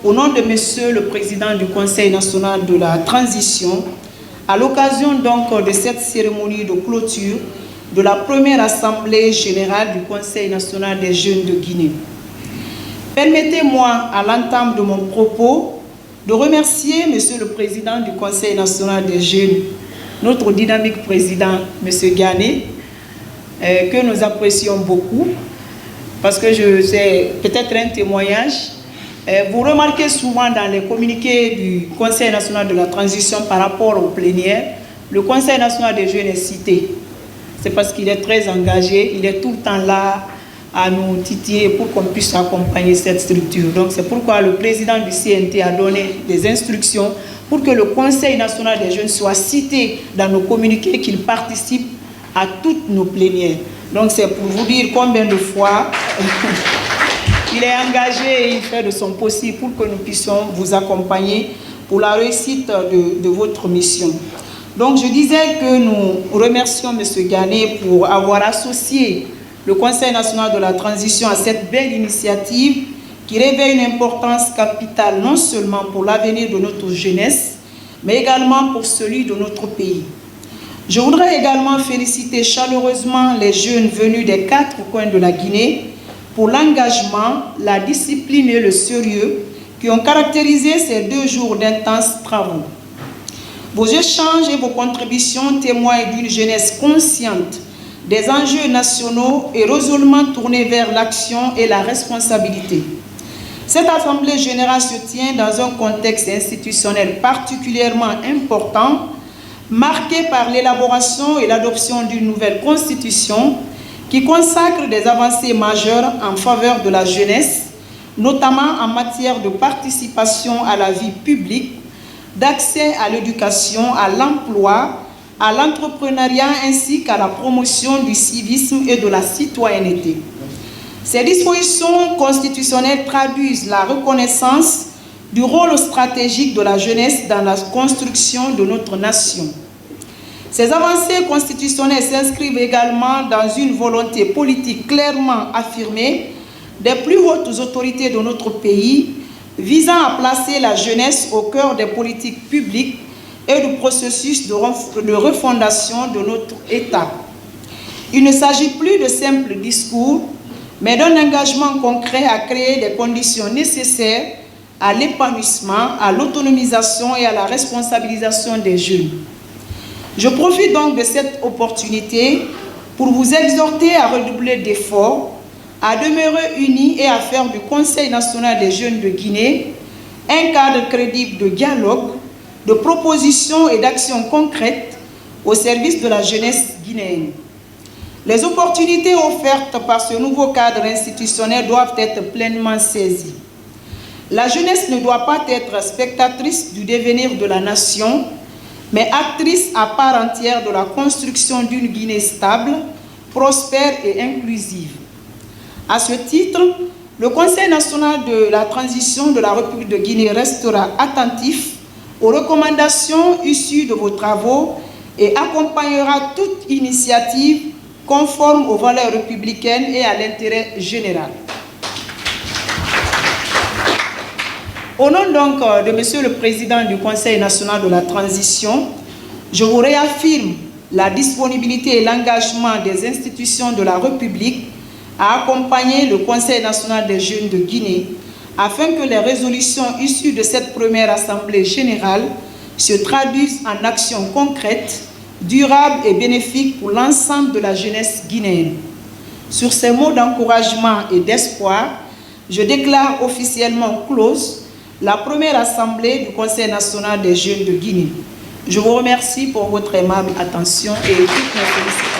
au nom de Monsieur le Président du Conseil national de la transition, à l'occasion donc de cette cérémonie de clôture de la première Assemblée générale du Conseil national des jeunes de Guinée. Permettez-moi, à l'entame de mon propos, de remercier Monsieur le Président du Conseil national des jeunes, notre dynamique président, Monsieur Gané, que nous apprécions beaucoup, parce que c'est peut-être un témoignage. Vous remarquez souvent dans les communiqués du Conseil national de la transition par rapport aux plénières, le Conseil national des jeunes est cité. C'est parce qu'il est très engagé, il est tout le temps là à nous titiller pour qu'on puisse accompagner cette structure. Donc c'est pourquoi le président du CNT a donné des instructions pour que le Conseil national des jeunes soit cité dans nos communiqués, qu'il participe à toutes nos plénières. Donc c'est pour vous dire combien de fois il est engagé et il fait de son possible pour que nous puissions vous accompagner pour la réussite de votre mission. Donc je disais que nous remercions M. Gané pour avoir associé le Conseil national de la transition à cette belle initiative qui revêt une importance capitale non seulement pour l'avenir de notre jeunesse, mais également pour celui de notre pays. Je voudrais également féliciter chaleureusement les jeunes venus des 4 coins de la Guinée pour l'engagement, la discipline et le sérieux qui ont caractérisé ces 2 jours d'intenses travaux. Vos échanges et vos contributions témoignent d'une jeunesse consciente des enjeux nationaux et résolument tournée vers l'action et la responsabilité. Cette Assemblée générale se tient dans un contexte institutionnel particulièrement important, marqué par l'élaboration et l'adoption d'une nouvelle constitution qui consacre des avancées majeures en faveur de la jeunesse, notamment en matière de participation à la vie publique, d'accès à l'éducation, à l'emploi, à l'entrepreneuriat ainsi qu'à la promotion du civisme et de la citoyenneté. Ces dispositions constitutionnelles traduisent la reconnaissance du rôle stratégique de la jeunesse dans la construction de notre nation. Ces avancées constitutionnelles s'inscrivent également dans une volonté politique clairement affirmée des plus hautes autorités de notre pays visant à placer la jeunesse au cœur des politiques publiques et du processus de refondation de notre État. Il ne s'agit plus de simples discours, mais d'un engagement concret à créer des conditions nécessaires à l'épanouissement, à l'autonomisation et à la responsabilisation des jeunes. Je profite donc de cette opportunité pour vous exhorter à redoubler d'efforts, à demeurer unis et à faire du Conseil national des jeunes de Guinée un cadre crédible de dialogue, de propositions et d'actions concrètes au service de la jeunesse guinéenne. Les opportunités offertes par ce nouveau cadre institutionnel doivent être pleinement saisies. La jeunesse ne doit pas être spectatrice du devenir de la nation, mais actrice à part entière de la construction d'une Guinée stable, prospère et inclusive. À ce titre, le Conseil national de la transition de la République de Guinée restera attentif aux recommandations issues de vos travaux et accompagnera toute initiative conforme aux valeurs républicaines et à l'intérêt général. Au nom donc de Monsieur le Président du Conseil national de la transition, je vous réaffirme la disponibilité et l'engagement des institutions de la République à accompagner le Conseil national des jeunes de Guinée afin que les résolutions issues de cette première Assemblée générale se traduisent en actions concrètes, durables et bénéfiques pour l'ensemble de la jeunesse guinéenne. Sur ces mots d'encouragement et d'espoir, je déclare officiellement close la première Assemblée du Conseil national des jeunes de Guinée. Je vous remercie pour votre aimable attention et toutes mes félicitations.